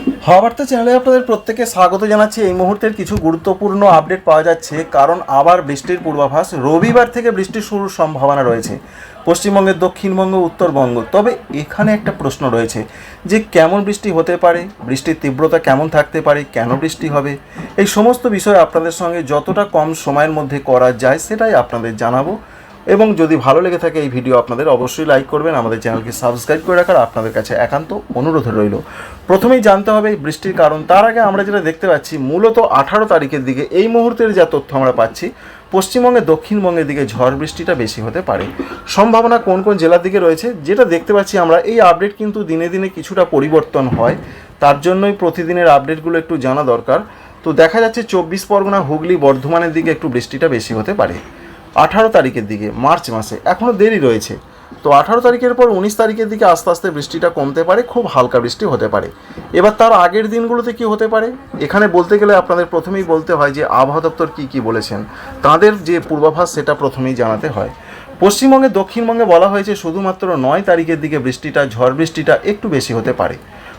হাওয়া বার্তা চ্যানেলে আপনাদের প্রত্যেকে স্বাগত জানাচ্ছি। এই মুহূর্তের কিছু গুরুত্বপূর্ণ আপডেট পাওয়া যাচ্ছে, কারণ আবার বৃষ্টির পূর্বাভাস। রবিবার থেকে বৃষ্টি শুরুর সম্ভাবনা রয়েছে পশ্চিমবঙ্গের, দক্ষিণবঙ্গ, উত্তরবঙ্গ। তবে এখানে একটা প্রশ্ন রয়েছে যে কেমন বৃষ্টি হতে পারে, বৃষ্টির তীব্রতা কেমন থাকতে পারে, কেন বৃষ্টি হবে, এই সমস্ত বিষয় আপনাদের সঙ্গে যতটা কম সময়ের মধ্যে করা যায় সেটাই আপনাদের জানাবো। এবং যদি ভালো লেগে থাকে এই ভিডিও আপনাদের, অবশ্যই লাইক করবেন, আমাদের চ্যানেলকে সাবস্ক্রাইব করে রাখার আপনাদের কাছে একান্ত অনুরোধ রইল। প্রথমেই জানতে হবে বৃষ্টির কারণ। তার আগে আমরা যেটা দেখতে পাচ্ছি, মূলত 18 তারিখের দিকে এই মুহূর্তের যা তথ্য আমরা পাচ্ছি, পশ্চিমবঙ্গে, দক্ষিণবঙ্গের দিকে ঝড় বৃষ্টিটা বেশি হতে পারে। সম্ভাবনা কোন কোন জেলার দিকে রয়েছে যেটা দেখতে পাচ্ছি আমরা, এই আপডেট কিন্তু দিনে দিনে কিছুটা পরিবর্তন হয়, তার জন্যই প্রতিদিনের আপডেটগুলো একটু জানা দরকার। তো দেখা যাচ্ছে 24 পরগনা, হুগলি, বর্ধমানের দিকে একটু বৃষ্টিটা বেশি হতে পারে 18 তারিখের দিকে, মার্চ মাসে। এখনও দেরি রয়েছে। তো 18 তারিখের পর 19 তারিখের দিকে আস্তে আস্তে বৃষ্টিটা কমতে পারে, খুব হালকা বৃষ্টি হতে পারে। এবার তার আগের দিনগুলোতে কি হতে পারে, এখানে বলতে গেলে আপনাদের প্রথমেই বলতে হয় যে আবহাওয়া দপ্তর কী বলেছেন, তাদের যে পূর্বাভাস সেটা প্রথমেই জানাতে হয়। পশ্চিমবঙ্গে, দক্ষিণবঙ্গে বলা হয়েছে শুধুমাত্র 9 তারিখের দিকে বৃষ্টিটা, ঝড় বৃষ্টিটা একটু বেশি হতে পারে।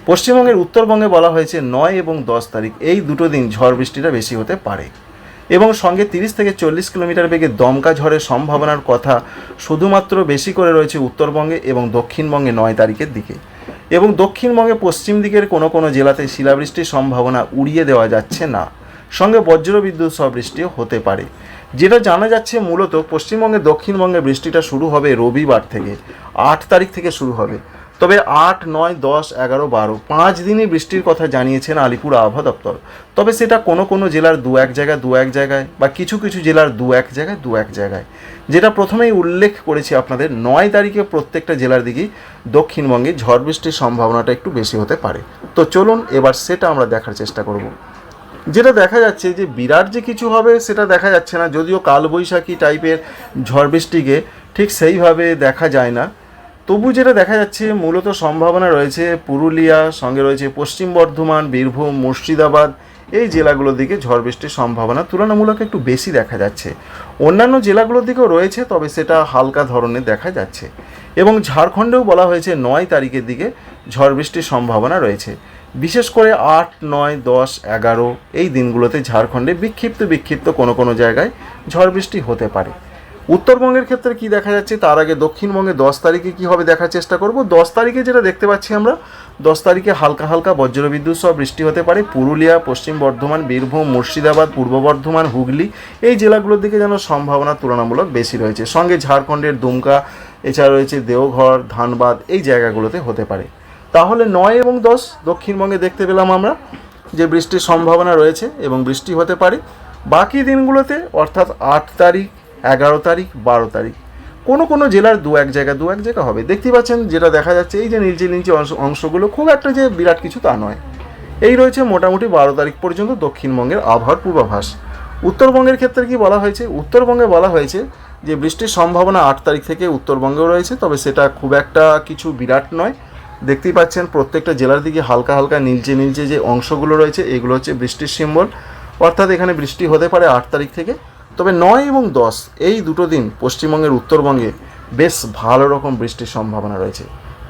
পশ্চিমবঙ্গের উত্তরবঙ্গে বলা হয়েছে 9 এবং 10 তারিখ, এই দুটো দিন ঝড় বৃষ্টিটা বেশি হতে পারে। এবং সঙ্গে 30 থেকে 40 কিলোমিটার বেগে দমকা ঝড়ের সম্ভাবনার কথা শুধুমাত্র বেশি করে রয়েছে উত্তরবঙ্গে এবং দক্ষিণবঙ্গে 9 তারিখের দিকে। এবং দক্ষিণবঙ্গে পশ্চিম দিকের কোনো কোনো জেলাতে শিলাবৃষ্টির সম্ভাবনা উড়িয়ে দেওয়া যাচ্ছে না, সঙ্গে বজ্রবিদ্যুৎ সহ বৃষ্টিও হতে পারে। যেটা জানা যাচ্ছে, মূলত পশ্চিমবঙ্গে, দক্ষিণবঙ্গে বৃষ্টিটা শুরু হবে রবিবার থেকে, 8 তারিখ থেকে শুরু হবে। তবে 8, 9, 10, 11, 12 5 দিনই বৃষ্টির কথা জানিয়েছেন আলিপুর আবহাওয়া দপ্তর। তবে সেটা কোনো কোনো জেলার দু এক জায়গায় বা কিছু কিছু জেলার দু এক জায়গায়। যেটা প্রথমেই উল্লেখ করেছি আপনাদের, 9 তারিখে প্রত্যেকটা জেলার দিকেই দক্ষিণবঙ্গে ঝড় বৃষ্টির সম্ভাবনাটা একটু বেশি হতে পারে। তো চলুন এবার সেটা আমরা দেখার চেষ্টা করব। যেটা দেখা যাচ্ছে যে বিরাট যে কিছু হবে সেটা দেখা যাচ্ছে না, যদিও কালবৈশাখী টাইপের ঝড় বৃষ্টিকে ঠিক সেইভাবে দেখা যায় না। তবু যেটা দেখা যাচ্ছে, মূলত সম্ভাবনা রয়েছে পুরুলিয়া, সঙ্গে রয়েছে পশ্চিম বর্ধমান, বীরভূম, মুর্শিদাবাদ, এই জেলাগুলোর দিকে ঝড় বৃষ্টির সম্ভাবনা তুলনামূলক একটু বেশি দেখা যাচ্ছে। অন্যান্য জেলাগুলোর দিকেও রয়েছে, তবে সেটা হালকা ধরনের দেখা যাচ্ছে। এবং ঝাড়খণ্ডেও বলা হয়েছে 9 তারিখের দিকে ঝড় বৃষ্টির সম্ভাবনা রয়েছে। বিশেষ করে 8, 9, 10, 11 এই দিনগুলোতে ঝাড়খণ্ডে বিক্ষিপ্ত কোনো কোনো জায়গায় ঝড় বৃষ্টি হতে পারে। উত্তরবঙ্গের ক্ষেত্রে কি দেখা যাচ্ছে, তার আগে দক্ষিণবঙ্গে 10 তারিখে কী হবে দেখার চেষ্টা করব। 10 তারিখে যেটা দেখতে পাচ্ছি আমরা, 10 তারিখে হালকা বজ্রবিদ্যুৎ সহ বৃষ্টি হতে পারে পুরুলিয়া, পশ্চিম বর্ধমান, বীরভূম, মুর্শিদাবাদ, পূর্ব বর্ধমান, হুগলি, এই জেলাগুলোর দিকে যেন সম্ভাবনা তুলনামূলক বেশি রয়েছে। সঙ্গে ঝাড়খণ্ডের দুমকা, এছাড়া রয়েছে দেওঘর, ধানবাদ, এই জায়গাগুলোতে হতে পারে। তাহলে 9 এবং 10 দক্ষিণবঙ্গে দেখতে পেলাম আমরা যে বৃষ্টির সম্ভাবনা রয়েছে এবং বৃষ্টি হতে পারে। বাকি দিনগুলোতে অর্থাৎ 8 তারিখ, 11 তারিখ, 12 তারিখ কোনো কোনো জেলার দু এক জায়গা হবে। দেখতে পাচ্ছেন যেটা দেখা যাচ্ছে, এই যে নীলচে অংশগুলো খুব একটা যে বিরাট কিছু তা নয়। এই রয়েছে মোটামুটি 12 তারিখ পর্যন্ত দক্ষিণবঙ্গের আবহাওয়ার পূর্বাভাস। উত্তরবঙ্গের ক্ষেত্রে কি বলা হয়েছে, উত্তরবঙ্গে বলা হয়েছে যে বৃষ্টির সম্ভাবনা 8 তারিখ থেকে উত্তরবঙ্গেও রয়েছে, তবে সেটা খুব একটা কিছু বিরাট নয়। দেখতেই পাচ্ছেন প্রত্যেকটা জেলার দিকে হালকা নীলচে যে অংশগুলো রয়েছে, এগুলো হচ্ছে বৃষ্টির সিম্বল। অর্থাৎ এখানে বৃষ্টি হতে পারে 8 তারিখ থেকে। তবে 9 এবং 10 এই দুটো দিন পশ্চিমবঙ্গের উত্তরবঙ্গে বেশ ভালো রকম বৃষ্টির সম্ভাবনা রয়েছে।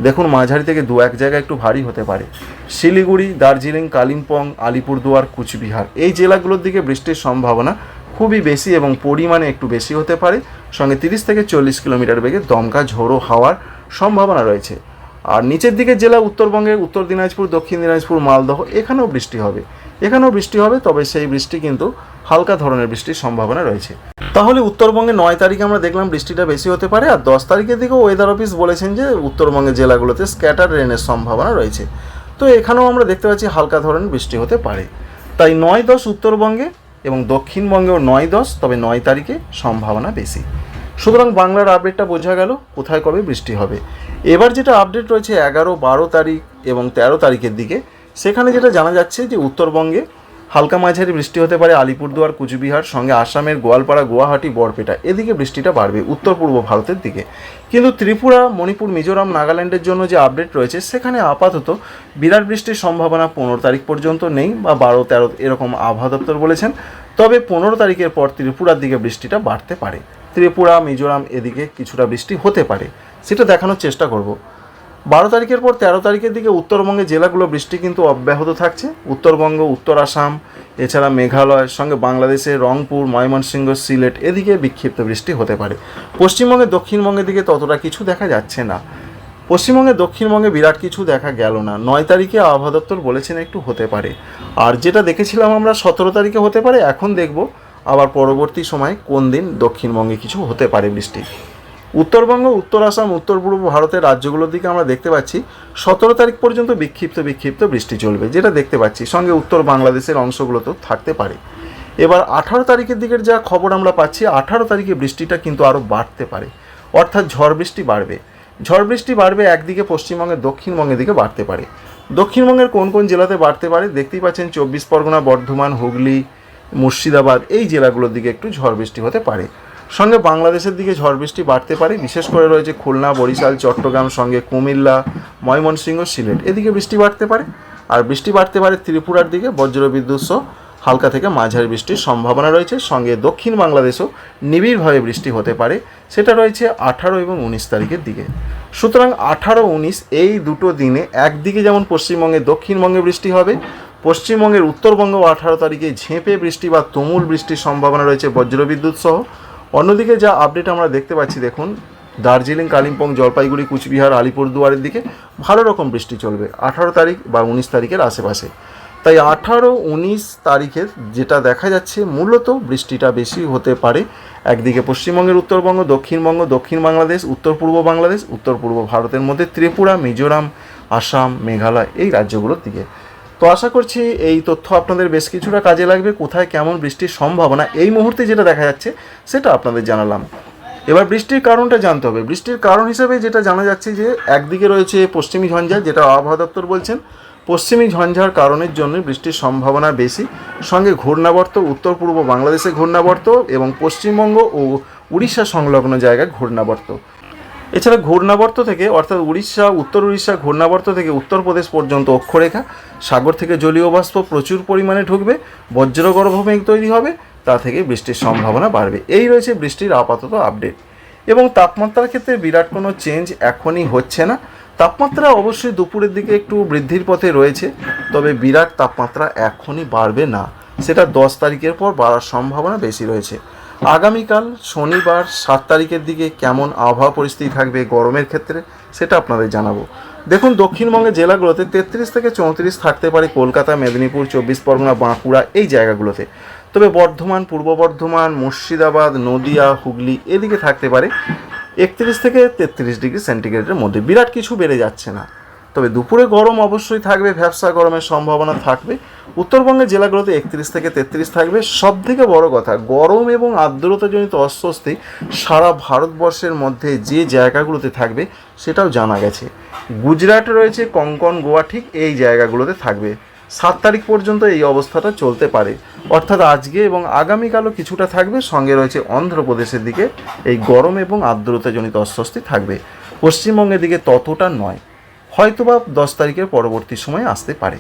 দেখুন, মাঝারি থেকে দু এক জায়গায় একটু ভারী হতে পারে। শিলিগুড়ি, দার্জিলিং, কালিম্পং, আলিপুরদুয়ার, কুচবিহার, এই জেলাগুলোর দিকে বৃষ্টির সম্ভাবনা খুবই বেশি এবং পরিমাণে একটু বেশি হতে পারে। সঙ্গে 30 থেকে 40 কিলোমিটার বেগে দমকা ঝোড়ো হাওয়ার সম্ভাবনা রয়েছে। আর নিচের দিকে জেলা উত্তরবঙ্গে, উত্তর দিনাজপুর, দক্ষিণ দিনাজপুর, মালদহ, এখানেও বৃষ্টি হবে। তবে সেই বৃষ্টি কিন্তু হালকা ধরনের বৃষ্টির সম্ভাবনা রয়েছে। তাহলে উত্তরবঙ্গে 9 তারিখে আমরা দেখলাম বৃষ্টিটা বেশি হতে পারে। আর 10 তারিখের দিকেও ওয়েদার অফিস বলেছেন যে উত্তরবঙ্গের জেলাগুলোতে স্ক্যাটার রেনের সম্ভাবনা রয়েছে। তো এখানেও আমরা দেখতে পাচ্ছি হালকা ধরনের বৃষ্টি হতে পারে। তাই 9, 10 উত্তরবঙ্গে এবং দক্ষিণবঙ্গেও 9, 10, তবে 9 তারিখে সম্ভাবনা বেশি। সুতরাং বাংলার আপডেটটা বোঝা গেল কোথায় কবে বৃষ্টি হবে। এবার যেটা আপডেট রয়েছে 11, 12 তারিখ এবং 13 তারিখের দিকে, সেখানে যেটা জানা যাচ্ছে যে উত্তরবঙ্গে হালকা মাঝারি বৃষ্টি হতে পারে আলিপুরদুয়ার, কুচবিহার, সঙ্গে আসামের গোয়ালপাড়া, গুয়াহাটি, বরপেটা, এদিকে বৃষ্টিটা বাড়বে উত্তর পূর্ব ভারতের দিকে। কিন্তু ত্রিপুরা, মণিপুর, মিজোরাম, নাগাল্যান্ডের জন্য যে আপডেট রয়েছে, সেখানে আপাতত বিরাট বৃষ্টির সম্ভাবনা 15 তারিখ পর্যন্ত নেই, বা 12, 13 এরকম আবহাওয়া দপ্তর বলেছেন। তবে 15 তারিখের পর ত্রিপুরার দিকে বৃষ্টিটা বাড়তে পারে। ত্রিপুরা, মিজোরাম, এদিকে কিছুটা বৃষ্টি হতে পারে, সেটা দেখানোর চেষ্টা করব। 12 তারিখের পর 13 তারিখের দিকে উত্তরবঙ্গের জেলাগুলো বৃষ্টি কিন্তু অব্যাহত থাকছে। উত্তরবঙ্গ, উত্তর আসাম, এছাড়া মেঘালয়ের সঙ্গে বাংলাদেশে রংপুর, ময়মনসিংহ, সিলেট এদিকে বিক্ষিপ্ত বৃষ্টি হতে পারে। পশ্চিমবঙ্গের দক্ষিণবঙ্গের দিকে ততটা কিছু দেখা যাচ্ছে না। পশ্চিমবঙ্গে দক্ষিণবঙ্গে বিরাট কিছু দেখা গেল না। 9 তারিখে আবহাওয়া দপ্তর বলেছেন একটু হতে পারে। আর যেটা দেখেছিলাম আমরা 17 তারিখে হতে পারে, এখন দেখব আবার পরবর্তী সময় কোন দিন দক্ষিণবঙ্গে কিছু হতে পারে বৃষ্টি। উত্তরবঙ্গ, উত্তর আসাম, উত্তর পূর্ব ভারতের রাজ্যগুলোর দিকে আমরা দেখতে পাচ্ছি 17 তারিখ পর্যন্ত বিক্ষিপ্ত বৃষ্টি চলবে, যেটা দেখতে পাচ্ছি। সঙ্গে উত্তর বাংলাদেশের অংশগুলোতেও থাকতে পারে। এবার 18 তারিখের দিকের যা খবর আমরা পাচ্ছি, 18 তারিখে বৃষ্টিটা কিন্তু আরও বাড়তে পারে, অর্থাৎ ঝড় বৃষ্টি বাড়বে। ঝড় বৃষ্টি বাড়বে একদিকে পশ্চিমবঙ্গের দক্ষিণবঙ্গের দিকে বাড়তে পারে। দক্ষিণবঙ্গের কোন কোন জেলাতে বাড়তে পারে দেখতেই পাচ্ছেন, 24 পরগনা, বর্ধমান, হুগলি, মুর্শিদাবাদ এই জেলাগুলোর দিকে একটু ঝড় বৃষ্টি হতে পারে। সঙ্গে বাংলাদেশের দিকে ঝড় বৃষ্টি বাড়তে পারে, বিশেষ করে রয়েছে খুলনা, বরিশাল, চট্টগ্রাম, সঙ্গে কুমিল্লা, ময়মনসিংহ, সিলেট এদিকে বৃষ্টি বাড়তে পারে। আর বৃষ্টি বাড়তে পারে ত্রিপুরার দিকে, বজ্রবিদ্যুৎ সহ হালকা থেকে মাঝারি বৃষ্টির সম্ভাবনা রয়েছে। সঙ্গে দক্ষিণ বাংলাদেশেও নিবিড়ভাবে বৃষ্টি হতে পারে, সেটা রয়েছে 18 এবং 19 তারিখের দিকে। সুতরাং 18, 19 এই দুটো দিনে একদিকে যেমন পশ্চিমবঙ্গে দক্ষিণবঙ্গে বৃষ্টি হবে, পশ্চিমবঙ্গের উত্তরবঙ্গেও 18 তারিখে ঝেঁপে বৃষ্টি বা তুমুল বৃষ্টির সম্ভাবনা রয়েছে বজ্রবিদ্যুৎ সহ। অন্যদিকে যা আপডেট আমরা দেখতে পাচ্ছি, দেখুন দার্জিলিং, কালিম্পং, জলপাইগুড়ি, কুচবিহার, আলিপুরদুয়ারের দিকে ভালো রকম বৃষ্টি চলবে 18 তারিখ বা 19 তারিখের আশেপাশে। তাই 18, 19 তারিখের যেটা দেখা যাচ্ছে মূলত বৃষ্টিটা বেশি হতে পারে একদিকে পশ্চিমবঙ্গের উত্তরবঙ্গ, দক্ষিণবঙ্গ, দক্ষিণ বাংলাদেশ, উত্তর পূর্ব বাংলাদেশ, উত্তর পূর্ব ভারতের মধ্যে ত্রিপুরা, মিজোরাম, আসাম, মেঘালয় এই রাজ্যগুলোর দিকে। তো আশা করছি এই তথ্য আপনাদের বেশ কিছুটা কাজে লাগবে। কোথায় কেমন বৃষ্টির সম্ভাবনা এই মুহূর্তে যেটা দেখা যাচ্ছে সেটা আপনাদের জানালাম। এবার বৃষ্টির কারণটা জানতে হবে। বৃষ্টির কারণ হিসেবে যেটা জানা যাচ্ছে যে একদিকে রয়েছে পশ্চিমী ঝঞ্ঝা, যেটা আবহাওয়া দপ্তর বলছেন পশ্চিমী ঝঞ্ঝার কারণের জন্য বৃষ্টির সম্ভাবনা বেশি। সঙ্গে ঘূর্ণাবর্ত, উত্তর পূর্ব বাংলাদেশে ঘূর্ণাবর্ত এবং পশ্চিমবঙ্গ ও উড়িষ্যা সংলগ্ন জায়গায় ঘূর্ণাবর্ত। এছাড়া ঘূর্ণাবর্ত থেকে অর্থাৎ উড়িষ্যা, উত্তর উড়িষ্যা ঘূর্ণাবর্ত থেকে উত্তরপ্রদেশ পর্যন্ত অক্ষরেখা, সাগর থেকে জলীয় বাষ্প প্রচুর পরিমাণে ঢুকবে, বজ্রগর্ভ মেঘ তৈরি হবে, তা থেকে বৃষ্টির সম্ভাবনা বাড়বে। এই রয়েছে বৃষ্টির আপাতত আপডেট। এবং তাপমাত্রার ক্ষেত্রে বিরাট কোনো চেঞ্জ এখনই হচ্ছে না। তাপমাত্রা অবশ্যই দুপুরের দিকে একটু বৃদ্ধির পথে রয়েছে, তবে বিরাট তাপমাত্রা এখনই বাড়বে না, সেটা 10 তারিখের পর বাড়ার সম্ভাবনা বেশি রয়েছে। আগামীকাল শনিবার 7 তারিখের দিকে কেমন আবহাওয়া পরিস্থিতি থাকবে গরমের ক্ষেত্রে সেটা আপনাদের জানাবো। দেখুন দক্ষিণবঙ্গের জেলাগুলোতে 33 থেকে 34 থাকতে পারে, কলকাতা, মেদিনীপুর, 24 পরগনা, বাঁকুড়া এই জায়গাগুলোতে। তবে বর্ধমান, পূর্ব বর্ধমান, মুর্শিদাবাদ, নদিয়া, হুগলি এদিকে থাকতে পারে 31 থেকে 33 ডিগ্রি সেন্টিগ্রেডের মধ্যে। বিরাট কিছু বেড়ে যাচ্ছে না, তবে দুপুরে গরম অবশ্যই থাকবে, ভ্যাপসা গরমের সম্ভাবনা থাকবে। উত্তরবঙ্গের জেলাগুলোতে 31 থেকে 33 থাকবে। সব থেকে বড় কথা, গরম এবং আর্দ্রতাজনিত অস্বস্তি সারা ভারতবর্ষের মধ্যে যে জায়গাগুলোতে থাকবে সেটাও জানা গেছে। গুজরাটে রয়েছে, কঙ্কন, গোয়া ঠিক এই জায়গাগুলোতে থাকবে। 7 তারিখ পর্যন্ত এই অবস্থাটা চলতে পারে, অর্থাৎ আজকে এবং আগামীকালও কিছুটা থাকবে। সঙ্গে রয়েছে অন্ধ্রপ্রদেশের দিকে এই গরম এবং আর্দ্রতাজনিত অস্বস্তি থাকবে। পশ্চিমবঙ্গের দিকে ততটা নয়, হয়তোবা 10 তারিখের পরবর্তী সময়ে আসতে পারে।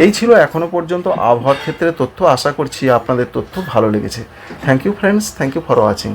এই ছিল এখনও পর্যন্ত আবহাওয়ার ক্ষেত্রে তথ্য। আশা করছি আপনাদের তথ্য ভালো লেগেছে। Thank you friends, thank you for watching.